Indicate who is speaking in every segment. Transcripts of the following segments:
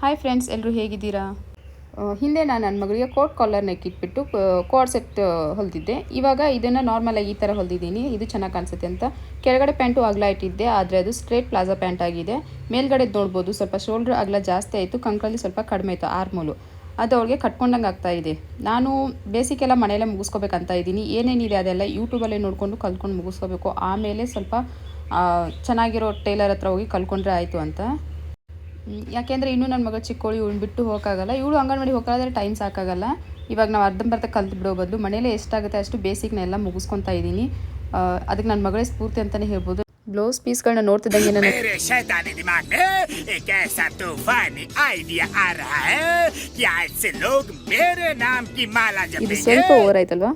Speaker 1: Hi friends, ಎಲ್ಲರೂ ಹೇಗಿದ್ದೀರಾ? ಹಿಂದೆ ನಾನು ನನ್ನ ಮಗಳಿಗೆ ಕೋಟ್ ಕಾಲರ್ ನೆಕ್ ಇಟ್ಬಿಟ್ಟು ಕೋಡ್ ಸೆಟ್ ಹೊಲಿದಿದ್ದೆ. ಇವಾಗ ಇದನ್ನು ನಾರ್ಮಲಾಗಿ ಈ ಥರ ಹೊಲಿದಿದ್ದೀನಿ. ಇದು ಚೆನ್ನಾಗಿ ಕಾಣಿಸುತ್ತೆ ಅಂತ ಕೆಳಗಡೆ ಪ್ಯಾಂಟು ಅಗಲ ಇಟ್ಟಿದ್ದೆ, ಆದರೆ ಅದು ಸ್ಟ್ರೇಟ್ ಪ್ಲಾಜಾ ಪ್ಯಾಂಟ್ ಆಗಿದೆ. ಮೇಲ್ಗಡೆ ನೋಡ್ಬೋದು ಸ್ವಲ್ಪ ಶೋಲ್ಡ್ರ್ ಅಗಲ ಜಾಸ್ತಿ ಆಯಿತು, ಕಂಕಳಲ್ಲಿ ಸ್ವಲ್ಪ ಕಡಿಮೆ ಆಯಿತು ಆರ್ಮೋಲು. ಅದು ಅವಳಿಗೆ ಕಟ್ಕೊಂಡಂಗೆ ಆಗ್ತಾಯಿದೆ. ನಾನು ಬೇಸಿಕ್ಕೆಲ್ಲ ಮನೆಯಲ್ಲೇ ಮುಗಿಸ್ಕೋಬೇಕಂತ ಇದ್ದೀನಿ. ಏನೇನಿದೆ ಅದೆಲ್ಲ ಯೂಟ್ಯೂಬಲ್ಲೇ ನೋಡಿಕೊಂಡು ಕಲ್ತ್ಕೊಂಡು ಮುಗಿಸ್ಕೋಬೇಕು. ಆಮೇಲೆ ಸ್ವಲ್ಪ ಚೆನ್ನಾಗಿರೋ ಟೇಲರ್ ಹತ್ರ ಹೋಗಿ ಕಲ್ತ್ಕೊಂಡ್ರೆ ಆಯಿತು ಅಂತ. ಯಾಕೆಂದರೆ ಇನ್ನೂ ನನ್ನ ಮಗಳು ಚಿಕ್ಕವಳು, ಇವಳು ಬಿಟ್ಟು ಹೋಗೋಕ್ಕಾಗಲ್ಲ. ಇವಳು ಅಂಗನವಾಡಿ ಹೋಗೋದಾದ್ರೆ ಟೈಮ್ ಸಾಕಾಗಲ್ಲ. ಇವಾಗ ನಾವು ಅರ್ಧಂಬರ್ಧ ಕಲ್ತು ಬಿಡೋ ಬದಲು ಮನೇಲೇ ಎಷ್ಟಾಗುತ್ತೆ ಅಷ್ಟು ಬೇಸಿಕ್ನೆಲ್ಲ ಮುಗಿಸ್ಕೊತಾ ಇದ್ದೀನಿ. ಅದಕ್ಕೆ ನನ್ನ ಮಗಳೇ ಸ್ಫೂರ್ತಿ ಅಂತಲೇ ಹೇಳ್ಬೋದು. ಬ್ಲೌಸ್ ಪೀಸ್ಗಳನ್ನ ನೋಡ್ತಿದ್ದಂಗೆ ಇದು ಸ್ವಲ್ಪ ಓವರ್ ಆಯ್ತಲ್ವಾ.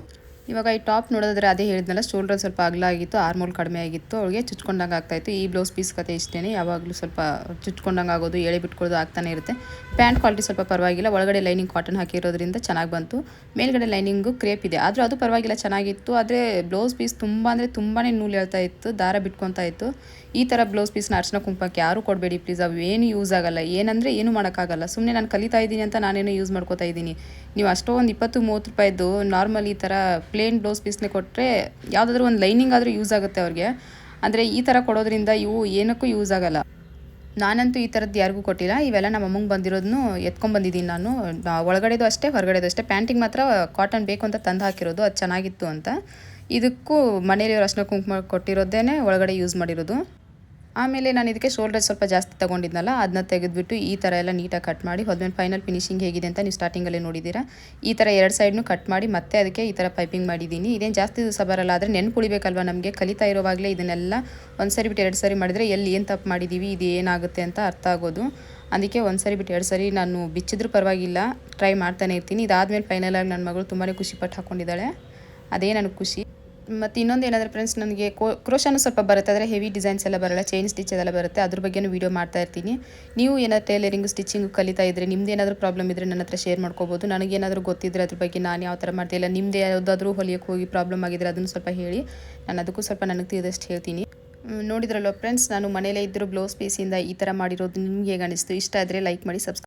Speaker 1: ಇವಾಗ ಈ ಟಾಪ್ ನೋಡೋದಾದ್ರೆ ಅದೇ ಹೇಳಿದ್ನಲ್ಲ, ಶೋಲ್ಡರ್ ಸ್ವಲ್ಪ ಅಗಲ ಆಗಿತ್ತು, ಆರ್ಮೋಲ್ ಕಡಿಮೆ ಆಗಿತ್ತು, ಅವಳಿಗೆ ಚುಚ್ಕೊಂಡಂಗೆ ಆಗ್ತಾಯಿತ್ತು. ಈ ಬ್ಲೌಸ್ ಪೀಸ್ ಕತೆ ಇಷ್ಟೇ, ಯಾವಾಗಲೂ ಸ್ವಲ್ಪ ಚುಚ್ಕೊಂಡಂಗೆ ಆಗೋದು, ಎಳೆ ಬಿಟ್ಕೊಳ್ಳೋದು ಆಗ್ತಾನೆ ಇರುತ್ತೆ. ಪ್ಯಾಂಟ್ ಕ್ವಾಲಿಟಿ ಸ್ವಲ್ಪ ಪರವಾಗಿಲ್ಲ, ಒಳಗಡೆ ಲೈನಿಂಗ್ ಕಾಟನ್ ಹಾಕಿರೋದ್ರಿಂದ ಚೆನ್ನಾಗಿ ಬಂತು. ಮೇಲ್ಗಡೆ ಲೈನಿಂಗು ಕ್ರೇಪ್ ಇದೆ, ಆದರೂ ಅದು ಪರವಾಗಿಲ್ಲ, ಚೆನ್ನಾಗಿತ್ತು. ಆದರೆ ಬ್ಲೌಸ್ ಪೀಸ್ ತುಂಬ ಅಂದರೆ ತುಂಬಾ ನೂಲು ಹೇಳ್ತಾ ಇತ್ತು, ದಾರ ಬಿಟ್ಕೊತಾ ಇತ್ತು. ಈ ಥರ ಬ್ಲೌಸ್ ಪೀಸ್ನ ಅರ್ಶಿನ ಕುಂಕುಮಕ್ಕೆ ಯಾರೂ ಕೊಡಬೇಡಿ ಪ್ಲೀಸ್, ಅವು ಏನು ಯೂಸ್ ಆಗೋಲ್ಲ. ಏನಂದರೆ ಏನು ಮಾಡೋಕ್ಕಾಗಲ್ಲ. ಸುಮ್ಮನೆ ನಾನು ಕಲಿತಾ ಇದ್ದೀನಿ ಅಂತ ನಾನೇನೋ ಯೂಸ್ ಮಾಡ್ಕೋತಾ ಇದ್ದೀನಿ. ನೀವು ಅಷ್ಟೊಂದು 20-30 ರೂಪಾಯಿದ್ದು ನಾರ್ಮಲ್ ಈ ಥರ ಪ್ಲೇನ್ ಬ್ಲೌಸ್ ಪೀಸ್ನೇ ಕೊಟ್ಟರೆ ಯಾವುದಾದ್ರೂ ಒಂದು ಲೈನಿಂಗ್ ಆದರೂ ಯೂಸ್ ಆಗುತ್ತೆ ಅವ್ರಿಗೆ. ಅಂದರೆ ಈ ಥರ ಕೊಡೋದ್ರಿಂದ ಇವು ಏನಕ್ಕೂ ಯೂಸ್ ಆಗೋಲ್ಲ. ನಾನಂತೂ ಈ ಥರದ್ದು ಯಾರಿಗೂ ಕೊಟ್ಟಿಲ್ಲ. ಇವೆಲ್ಲ ನಮ್ಮ ಅಮ್ಮಂಗೆ ಬಂದಿರೋದನ್ನು ಎತ್ಕೊಂಡ್ಬಂದಿದ್ದೀನಿ ನಾನು. ಒಳಗಡೆದು ಅಷ್ಟೇ, ಹೊರಗಡೆದು ಅಷ್ಟೇ. ಪ್ಯಾಂಟಿಗೆ ಮಾತ್ರ ಕಾಟನ್ ಬೇಕು ಅಂತ ತಂದು ಹಾಕಿರೋದು, ಅದು ಚೆನ್ನಾಗಿತ್ತು ಅಂತ. ಇದಕ್ಕೂ ಮನೇಲಿ ಅರ್ಶಿನ ಕುಂಕುಮ ಕೊಟ್ಟಿರೋದೇ ಒಳಗಡೆ ಯೂಸ್ ಮಾಡಿರೋದು. ಆಮೇಲೆ ನಾನು ಇದಕ್ಕೆ ಶೋಲ್ಡರ್ ಸ್ವಲ್ಪ ಜಾಸ್ತಿ ತೊಗೊಂಡಿದ್ನಲ್ಲ, ಅದನ್ನ ತೆಗೆದುಬಿಟ್ಟು ಈ ಥರ ಎಲ್ಲ ನೀಟಾಗಿ ಕಟ್ ಮಾಡಿ ಹೊದ್ಮೇಲೆ ಫೈನಲ್ ಫಿನಿಶಿಂಗ್ ಹೇಗಿದೆ ಅಂತ ನೀವು ಸ್ಟಾರ್ಟಿಂಗಲ್ಲೇ ನೋಡಿದ್ದೀರಾ. ಈ ಥರ 2 ಸೈಡ್ನು ಕಟ್ ಮಾಡಿ ಮತ್ತೆ ಅದಕ್ಕೆ ಈ ಥರ ಪೈಪಿಂಗ್ ಮಾಡಿದ್ದೀನಿ. ಇದೇನು ಜಾಸ್ತಿ ದಿವಸ ಬರಲ್ಲ, ಆದರೆ ನೆನ್ಪುಳಿಬೇಕಲ್ವ ನಮಗೆ. ಕಲಿತಾ ಇರೋವಾಗಲೇ ಇದನ್ನೆಲ್ಲ ಒಂದು ಸರಿ ಬಿಟ್ಟು 2 ಸರಿ ಮಾಡಿದರೆ ಎಲ್ಲಿ ಏನು ತಪ್ಪು ಮಾಡಿದ್ದೀವಿ, ಇದು ಏನಾಗುತ್ತೆ ಅಂತ ಅರ್ಥ ಆಗೋದು. ಅದಕ್ಕೆ ಒಂದು ಸರಿ ಬಿಟ್ಟು 2 ಸರಿ ನಾನು ಬಿಚ್ಚಿದ್ರೂ ಪರವಾಗಿಲ್ಲ, ಟ್ರೈ ಮಾಡ್ತಾನೆ ಇರ್ತೀನಿ. ಇದಾದಮೇಲೆ ಫೈನಲಾಗಿ ನನ್ನ ಮಗಳು ತುಂಬಾ ಖುಷಿಪಟ್ಟು ಹಾಕ್ಕೊಂಡಿದ್ದಾಳೆ, ಅದೇ ನನಗೆ ಖುಷಿ. ಮತ್ತು ಇನ್ನೊಂದು ಏನಾದರೂ ಫ್ರೆಂಡ್ಸ್, ನನಗೆ ಕ್ರೋಶಾನು ಸ್ವಲ್ಪ ಬರುತ್ತೆ, ಆದರೆ ಹೆವಿ ಡಿಸೈನ್ಸ್ ಎಲ್ಲ ಬರಲ್ಲ, ಚೈನ್ ಸ್ಟಿಚ್ ಅದೆಲ್ಲ ಬರುತ್ತೆ. ಅದ್ರ ಬಗ್ಗೆನೂ ವೀಡಿಯೋ ಮಾಡ್ತಾ ಇರ್ತೀನಿ. ನೀವು ಏನಾದರೂ ಟೈಲರಿಂಗು ಸ್ಟಿಚಿಂಗು ಕಲಿತಾ ಇದ್ದರೆ, ನಿಮ್ದು ಏನಾದರೂ ಪ್ರಾಬ್ಲಮ್ ಇದ್ದರೆ ನನ್ನ ಹತ್ರ ಶೇರ್ ಮಾಡ್ಕೋಬೋದು. ನನಗೇನಾದರೂ ಗೊತ್ತಿದ್ದರೆ ಅದ್ರ ಬಗ್ಗೆ ನಾನು ಯಾವ ಥರ ಮಾಡ್ತಿಲ್ಲ, ನಿಮ್ಮದು ಯಾವುದಾದ್ರೂ ಹೊಲಿಯೋಕ್ಕೆ ಹೋಗಿ ಪ್ರಾಬ್ಲಮ್ ಆಗಿದ್ದರೆ ಅದನ್ನು ಸ್ವಲ್ಪ ಹೇಳಿ, ನಾನು ಅದಕ್ಕೂ ಸ್ವಲ್ಪ ನನಗೆ ತಿಳಿದಷ್ಟು ಹೇಳ್ತೀನಿ. ನೋಡಿದ್ರಲ್ವ ಫ್ರೆಂಡ್ಸ್, ನಾನು ಮನೇಲೇ ಇದ್ದರೂ ಬ್ಲೌಸ್ ಪೀಸಿಂದ ಈ ಥರ ಮಾಡಿರೋದು ನಿಮ್ಗೆ ಹೇಗೆ ಅನಿಸ್ತು? ಇಷ್ಟ ಆದರೆ ಲೈಕ್ ಮಾಡಿ, ಸಬ್ಸ್ಕ್ರೈಬ್